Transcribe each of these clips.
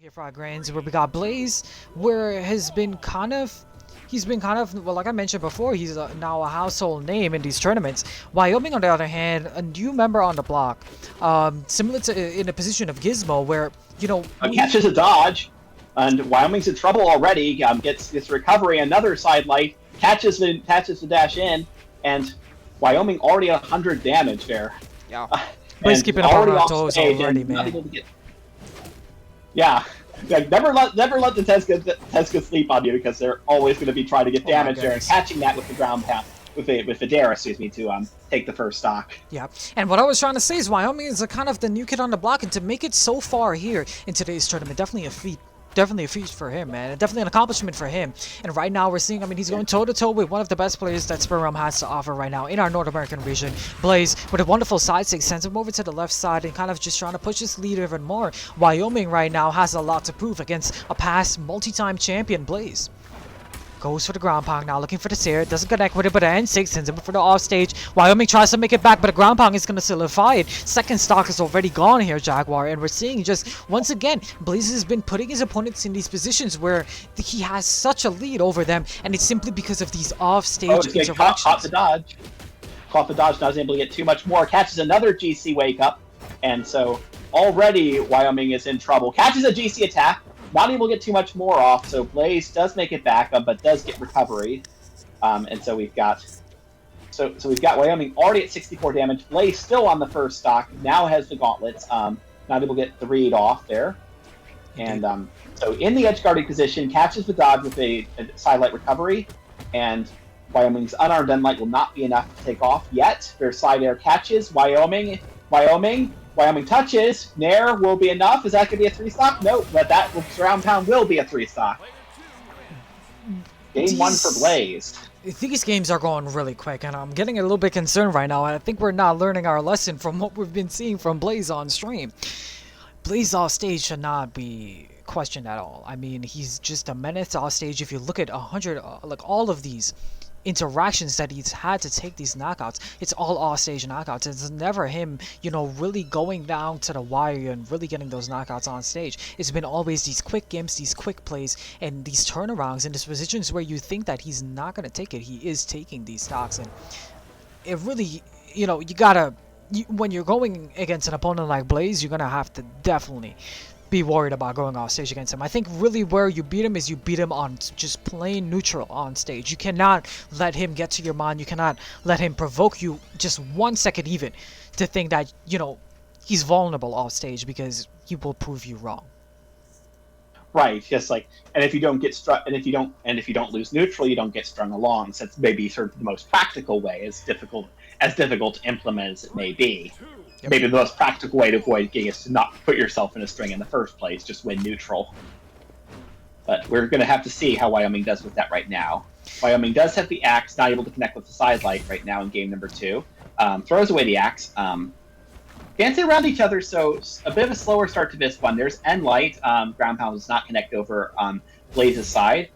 here for our grands, where we got Blaze, where he's been kind of, well, like I mentioned before, he's now a household name in these tournaments. Wyoming, on the other hand, a new member on the block, similar to in a position of Gizmo, where catches a dodge, and Wyoming's in trouble already. Gets recovery, another side light, catches the dash in, and Wyoming already at 100 damage there. Yeah. Blaze keeping up on our toes already, man. Yeah. Never let the Tezca sleep on you, because they're always going to be trying to get damage there, and catching that with the ground pound, with Videra, to take the first stock. Yeah, and what I was trying to say is Wyoming is kind of the new kid on the block, and to make it so far here in today's tournament, definitely a feat. Definitely a feat for him, man. Definitely an accomplishment for him. And right now we're seeing, he's going toe-to-toe with one of the best players that Spirit Realm has to offer right now in our North American region. Blaze, with a wonderful side stick, sends him over to the left side and kind of just trying to push this lead even more. Wyoming right now has a lot to prove against a past multi-time champion, Blaze. Goes for the ground pound now, looking for the Seer. Doesn't connect with it, but the N6 sends him for the offstage. Wyoming tries to make it back, but the ground pound is going to solidify it. Second stock is already gone here, Jaguar. And we're seeing just, once again, Blaze has been putting his opponents in these positions where he has such a lead over them. And it's simply because of these offstage interactions. Caught the dodge. Caught the dodge, not able to get too much more. Catches another GC wake up. And so already Wyoming is in trouble. Catches a GC attack. Not able to get too much more off, so Blaze does make it back, but does get recovery. And so we've got Wyoming already at 64 damage. Blaze still on the first stock, now has the gauntlets. Not able to get the read off there. And so in the edge guarding position, catches the dodge with a sidelight recovery, and Wyoming's unarmed endlight will not be enough to take off yet. Their side air catches Wyoming touches. Nair will be enough. Is that going to be a 3-stock? No, but that ground pound will be a 3-stock. Game 1 for Blaze. These games are going really quick, and I'm getting a little bit concerned right now. And I think we're not learning our lesson from what we've been seeing from Blaze on stream. Blaze off stage should not be questioned at all. He's just a menace off stage. If you look at 100, like all of these interactions that he's had to take these knockouts, it's all off-stage knockouts. It's never him, really going down to the wire and really getting those knockouts on stage. It's been always these quick games, these quick plays, and these turnarounds in these positions where you think that he's not going to take it. He is taking these stocks, and it really, you gotta, when you're going against an opponent like Blaze, you're going to have to definitely be worried about going off stage against him. I think really where you beat him is you beat him on just plain neutral on stage. You cannot let him get to your mind. You cannot let him provoke you just 1 second even to think that, he's vulnerable off stage, because he will prove you wrong. Right, just like, and if you don't get struck, and if you don't lose neutral, you don't get strung along. So that's maybe sort of the most practical way, as difficult to implement as it may be. Yep. Maybe the most practical way to avoid getting is to not put yourself in a string in the first place, just win neutral. But we're going to have to see how Wyoming does with that right now. Wyoming does have the axe, not able to connect with the sidelight right now in game number 2. Throws away the axe. Dancing around each other, so a bit of a slower start to this one. There's Endlight. Ground Pound does not connect over Blaze's side.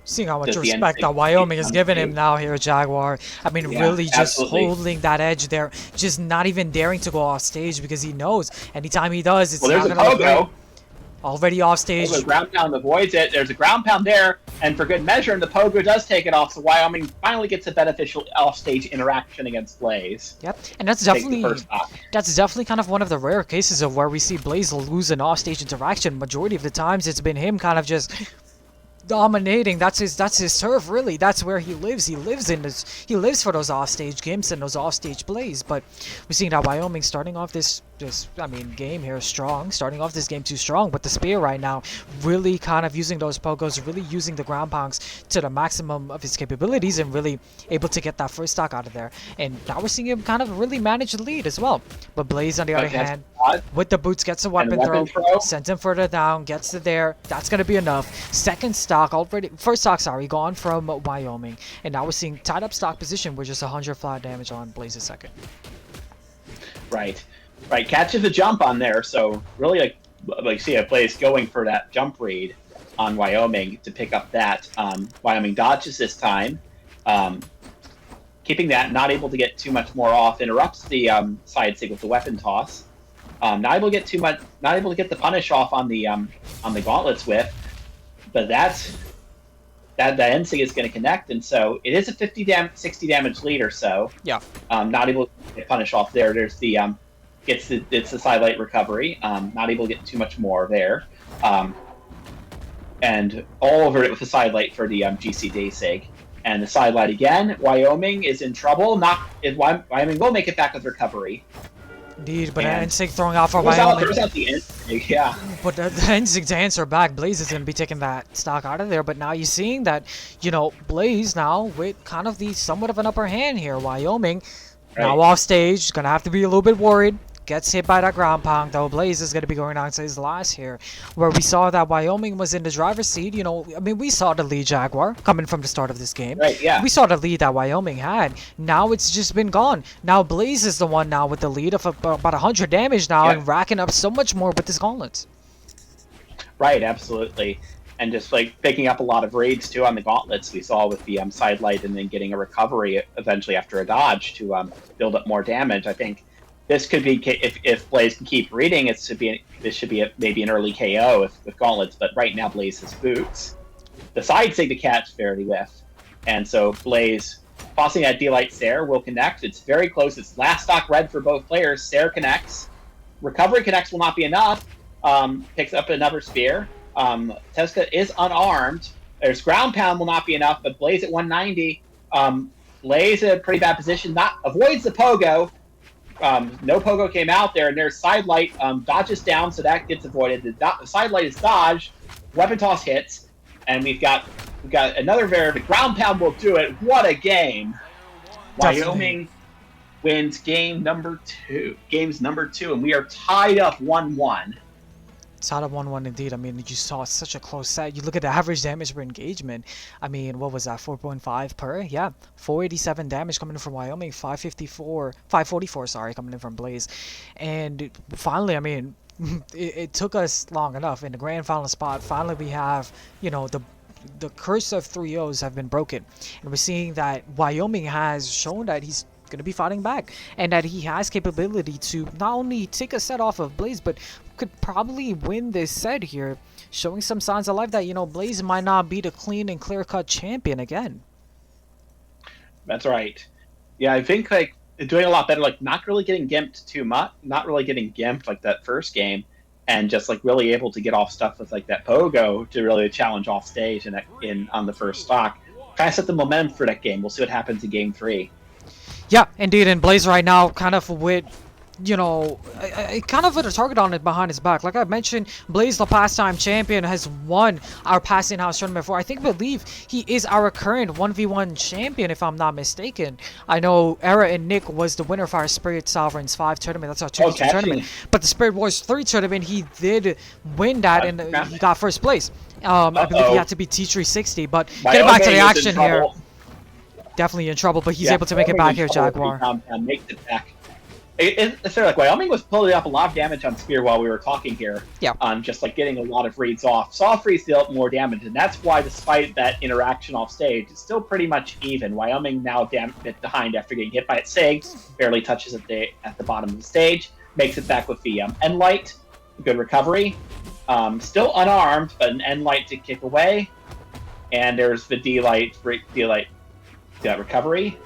Seeing how much respect that Wyoming is giving him now here, Jaguar. Really just absolutely. Holding that edge there, just not even daring to go off stage, because he knows anytime he does, it's there's not a going to look pogo. great. Already off stage. The ground pound avoids it. There's a ground pound there, and for good measure, and the pogo does take it off, so Wyoming finally gets a beneficial off-stage interaction against Blaze. Yep, and that's definitely kind of one of the rare cases of where we see Blaze lose an off-stage interaction. Majority of the times, it's been him kind of just dominating. That's his turf, really. That's where he lives. He lives for those offstage games and those offstage plays. But we're seeing that Wyoming starting off this game here strong, starting off this game too strong, but the spear right now really kind of using those pogos, really using the ground pounds to the maximum of his capabilities, and really able to get that first stock out of there. And now we're seeing him kind of really manage the lead as well. But Blaze, on the other hand, with the boots, gets a weapon throw, sends him further down, gets to there. That's going to be enough. Second stock already, first stock, sorry, gone from Wyoming. And now we're seeing tied up stock position with just 100 flat damage on Blaze's second. Right, catches a jump on there, so really like see a Blaze going for that jump read on Wyoming to pick up that. Wyoming dodges this time, keeping that, not able to get too much more off, interrupts the side sig with the weapon toss, Not able to get too much, not able to get the punish off on the gauntlets with, but that NSIG is going to connect, and so it is a 60 damage lead or so. Yeah. Not able to get punish off there. There's the it's the sidelight recovery. Not able to get too much more there. And all over it with the sidelight for the GC Daysig. And the sidelight again. Wyoming is in trouble. Wyoming will make it back with recovery. Indeed, but And NSIG throwing out for Wyoming. Throws out the NSIG, yeah. But the NSIG to answer back, Blaze is going to be taking that stock out of there. But now you're seeing that, you know, Blaze now with kind of the somewhat of an upper hand here. Wyoming now off stage, going to have to be a little bit worried. Gets hit by that ground pound, though. Blaze is going to be going down to his last here, where we saw that Wyoming was in the driver's seat. You know, I mean, we saw the lead Jaguar coming from the start of this game. Right, yeah. We saw the lead that Wyoming had. Now it's just been gone. Now Blaze is the one now with the lead of about 100 damage now, and racking up so much more with his gauntlets. Right, absolutely. And just like picking up a lot of raids too on the gauntlets we saw with the sidelight, and then getting a recovery eventually after a dodge to build up more damage. I think this could be, if Blaze can keep reading, this should be maybe an early KO with gauntlets. But right now Blaze has boots. The side sig to catch fairly with, and so Blaze tossing that D-Light Stair will connect. It's very close. It's last stock red for both players. Stair connects. Recovery connects will not be enough. Picks up another spear. Teska is unarmed. There's ground pound will not be enough, but Blaze at 190. Blaze in a pretty bad position. Avoids the pogo. No pogo came out there, and there's sidelight dodges down, so that gets avoided. The sidelight is dodged. Weapon toss hits, and we've got another the ground pound will do it. What a game! Definitely. Wyoming wins games number two, and we are tied up 1-1. It's out of 1-1 indeed. I mean, you saw such a close set. You look at the average damage per engagement. I mean, what was that? 4.5 per? Yeah. 487 damage coming in from Wyoming. 544, sorry, coming in from Blaze. And finally, I mean, it took us long enough. In the grand final spot, finally we have, you know, the curse of 3-0s have been broken. And we're seeing that Wyoming has shown that he's going to be fighting back, and that he has capability to not only take a set off of Blaze, but could probably win this set here, showing some signs of life that, you know, Blaze might not be the clean and clear-cut champion again. That's right. Yeah, I think like doing a lot better, like not really getting gimped too much, not really getting gimped like that first game, and just like really able to get off stuff with like that pogo to really challenge off stage and on the first stock. Kind of set the momentum for that game. We'll see what happens in game 3. Yeah, indeed, and Blaze right now kind of with, you know, kind of with a target on it behind his back. Like I mentioned, Blaze, the past-time champion, has won our passing house tournament before. I believe he is our current 1v1 champion, if I'm not mistaken. I know Era and Nick was the winner for our Spirit Sovereigns 5 tournament. That's our 2 tournament. But the Spirit Wars 3 tournament, he did win that, and he got first place. I believe he had to beat T360, but getting back to the action here. Definitely in trouble, but he's able to make it back here, Jaguar. Makes it back. It's sort of like Wyoming was pulling up a lot of damage on Spear while we were talking here. Yeah. Just like getting a lot of reads off. Saw Freeze deal up more damage, and that's why, despite that interaction off stage, it's still pretty much even. Wyoming now bit behind after getting hit by its SIG, barely touches at the bottom of the stage, makes it back with the N-Light. Good recovery. Still unarmed, but an N-Light to kick away. And there's the D-Light recovery.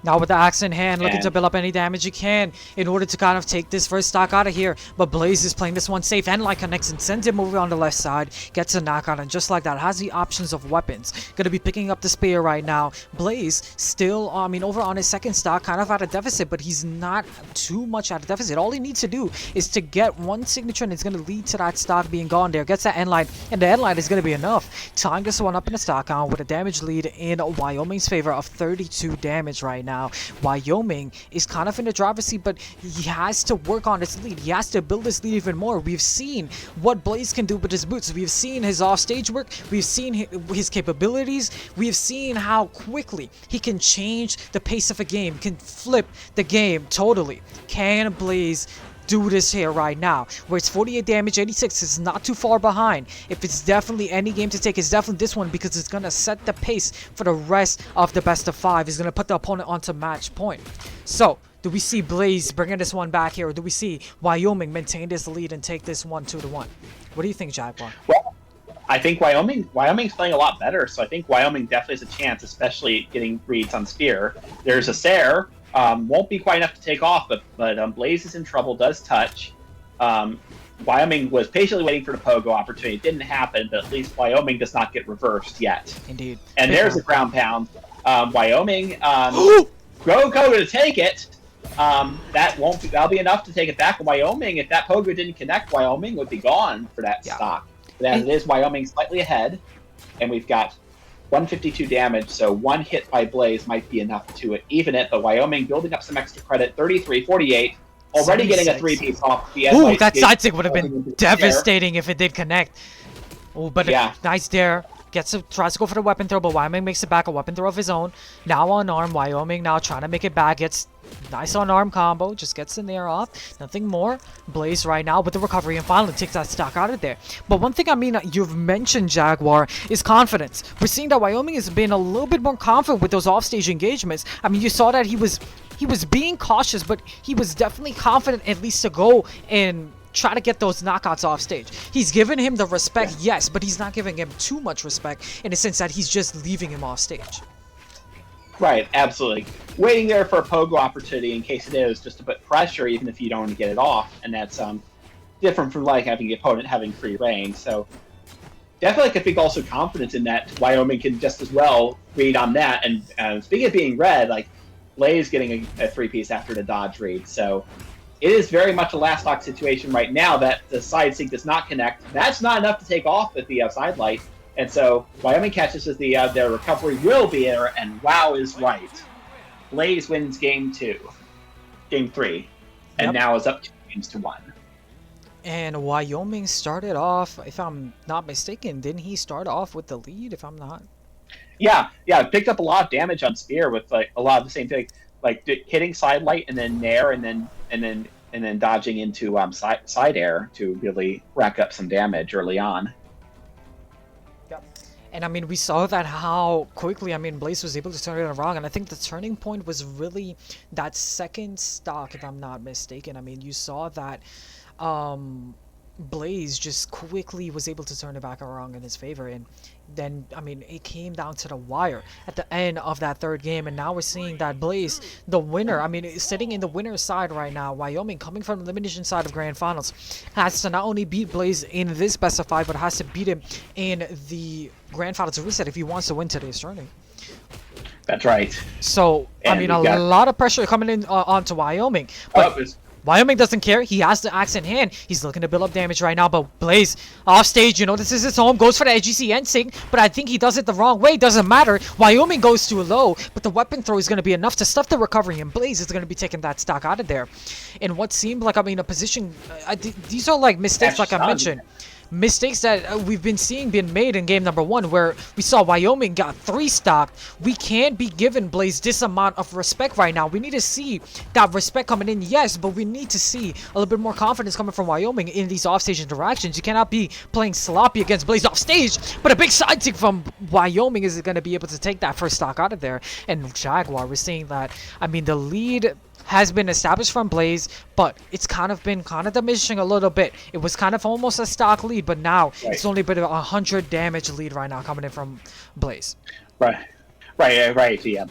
Now with the axe in hand, looking to build up any damage he can in order to kind of take this first stock out of here. But Blaze is playing this one safe, and like connects and sends him over on the left side. Gets a knockout, and just like that, has the options of weapons. Going to be picking up the spear right now. Blaze still, I mean, over on his second stock, kind of at a deficit, but he's not too much at a deficit. All he needs to do is to get one signature, and it's going to lead to that stock being gone there. Gets that end line, and the end line is going to be enough. Tying this one up in the stock count with a damage lead in Wyoming's favor of 32 damage right now. Wyoming is kind of in the driver's seat, but he has to work on his lead. He has to build his lead even more. We've seen what Blaze can do with his boots. We've seen his offstage work. We've seen his capabilities. We've seen how quickly he can change the pace of a game, can flip the game totally. Can Blaze do this here right now, where it's 48 damage, 86 is not too far behind. If it's definitely any game to take, it's definitely this one, because it's gonna set the pace for the rest of the best of 5. It's gonna put the opponent onto match point. So do we see Blaze bringing this one back here, or do we see Wyoming maintain this lead and take this one 2-1? What do you think, Jaguar? Well, I think Wyoming's playing a lot better, so I think Wyoming definitely has a chance, especially getting reads on Spear. There's a Sair, won't be quite enough to take off, but Blaze is in trouble, does touch. Wyoming was patiently waiting for the Pogo opportunity. It didn't happen, but at least Wyoming does not get reversed yet. Indeed. And there's a ground pound. Wyoming, go to take it. That'll be enough to take it back. Wyoming, if that Pogo didn't connect, Wyoming would be gone for that stock. But as it is, Wyoming slightly ahead, and we've got 152 damage, so one hit by Blaze might be enough to even it, but Wyoming building up some extra credit, 33, 48, already 76. getting a 3-piece off. Ooh, that side stick would have been devastating if it did connect. Oh, but nice dare. Tries to go for the weapon throw, but Wyoming makes it back, a weapon throw of his own. Now unarmed, Wyoming now trying to make it back, gets nice unarmed combo, just gets the nair off, nothing more. Blaze right now with the recovery and finally takes that stock out of there. But one thing, I mean, you've mentioned, Jaguar, is confidence. We're seeing that Wyoming has been a little bit more confident with those offstage engagements. I mean, you saw that he was being cautious, but he was definitely confident at least to go and try to get those knockouts off stage. He's given him the respect, yes, but he's not giving him too much respect in the sense that he's just leaving him off stage. Right, absolutely. Waiting there for a Pogo opportunity in case it is, just to put pressure even if you don't want to get it off, and that's different from like having the opponent having free reign. So definitely I think also confidence in that Wyoming can just as well read on that. And speaking of being read, like Blaze getting a 3-piece after the dodge read, so it is very much a last stock situation right now that the side sync does not connect. That's not enough to take off with the side light. And so Wyoming catches as their recovery will be there, and WoW is right. Blaze wins game 3, and now is up 2-1. And Wyoming started off, if I'm not mistaken, didn't he start off with the lead, if I'm not? Yeah, picked up a lot of damage on Spear with like a lot of the same thing, like hitting side light and then nair and then dodging into side air to really rack up some damage early on. And I mean, we saw that how quickly, I mean, Blaze was able to turn it around, and I think the turning point was really that second stock, if I'm not mistaken. I mean, you saw that Blaze just quickly was able to turn it back around in his favor, and then, I mean, it came down to the wire at the end of that third game, and now we're seeing that Blaze, the winner, I mean, sitting in the winner's side right now. Wyoming, coming from the elimination side of Grand Finals, has to not only beat Blaze in this best of 5, but has to beat him in the Grand Finals reset if he wants to win today's tourney. That's right. So, I mean, a lot of pressure coming in onto Wyoming, but Wyoming doesn't care. He has the axe in hand. He's looking to build up damage right now, but Blaze off stage, you know, this is his home, goes for the EGC sync, but I think he does it the wrong way. Doesn't matter. Wyoming goes too low, but the weapon throw is going to be enough to stuff the recovery, and Blaze is going to be taking that stock out of there. In what seemed like, I mean, a position, these are like mistakes, like I mentioned. Mistakes that we've been seeing being made in game number 1, where we saw Wyoming got 3 stocked. We can't be giving Blaze this amount of respect right now. We need to see that respect coming in, yes, but we need to see a little bit more confidence coming from Wyoming in these offstage interactions. You cannot be playing sloppy against Blaze offstage, but a big side tick from Wyoming is going to be able to take that first stock out of there. And Jaguar, we're seeing that, I mean, the lead has been established from Blaze, but it's kind of been diminishing a little bit. It was kind of almost a stock lead, but now it's only been a 100 damage lead right now coming in from Blaze. Right. Yeah.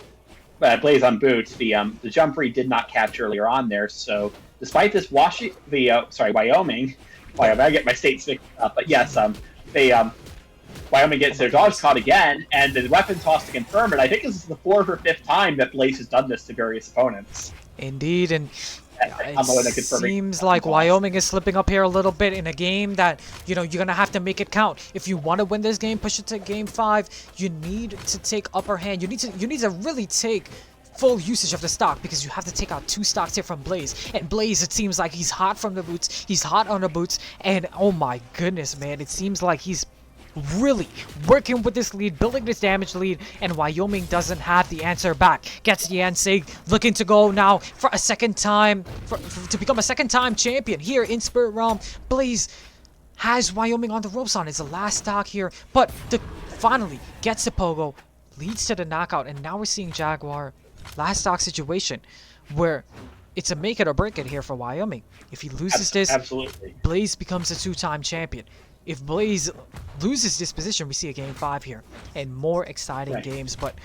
Blaze on boots. The jump read did not catch earlier on there, so despite this Wyoming, I get my states mixed up, but yes, Wyoming gets their dodge caught again, and the weapon toss to confirm it. I think this is the 4th or 5th time that Blaze has done this to various opponents. Indeed, and it seems like Wyoming is slipping up here a little bit in a game that, you know, you're going to have to make it count. If you want to win this game, push it to game 5, you need to take upper hand. You need to really take full usage of the stock, because you have to take out 2 stocks here from Blaze. And Blaze, it seems like he's hot from the boots, he's hot on the boots, and oh my goodness, man, it seems like he's really working with this lead, building this damage lead, and Wyoming doesn't have the answer back. Gets the Ansig, looking to go now for a second time, to become a second-time champion here in Spirit Realm. Blaze has Wyoming on the ropes on his last stock here, but finally gets the pogo, leads to the knockout, and now we're seeing Jaguar last stock situation where it's a make it or break it here for Wyoming. If he loses this, absolutely, Blaze becomes a two-time champion. If Blaze loses this position, we see a game 5 here and more exciting games. But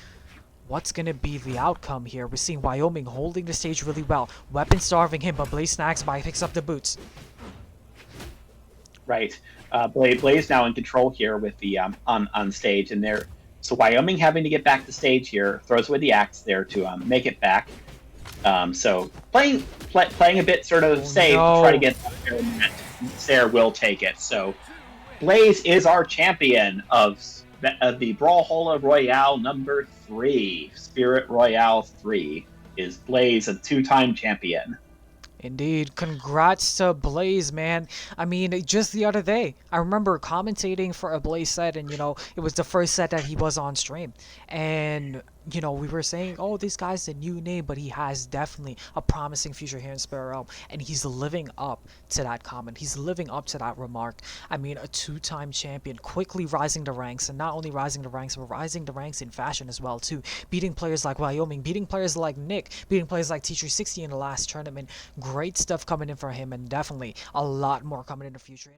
what's going to be the outcome here? We're seeing Wyoming holding the stage really well. Weapon starving him, but Blaze snags by, picks up the boots. Right. Blaze now in control here with the on stage, and there. So Wyoming having to get back to stage here, throws away the axe there to make it back. So playing a bit sort of safe to try to get there. Sarah will take it. So Blaze is our champion of the Brawlhalla Royale number 3. Spirit Royale 3 is Blaze, a 2-time champion. Indeed. Congrats to Blaze, man. I mean, just the other day, I remember commentating for a Blaze set, and, you know, it was the first set that he was on stream. And, you know, we were saying, oh, this guy's a new name, but he has definitely a promising future here in Spirit Realm. And he's living up to that comment. He's living up to that remark. I mean, a 2-time champion, quickly rising the ranks, and not only rising the ranks, but rising the ranks in fashion as well, too. Beating players like Wyoming, beating players like Nick, beating players like T360 in the last tournament. Great stuff coming in for him, and definitely a lot more coming in the future.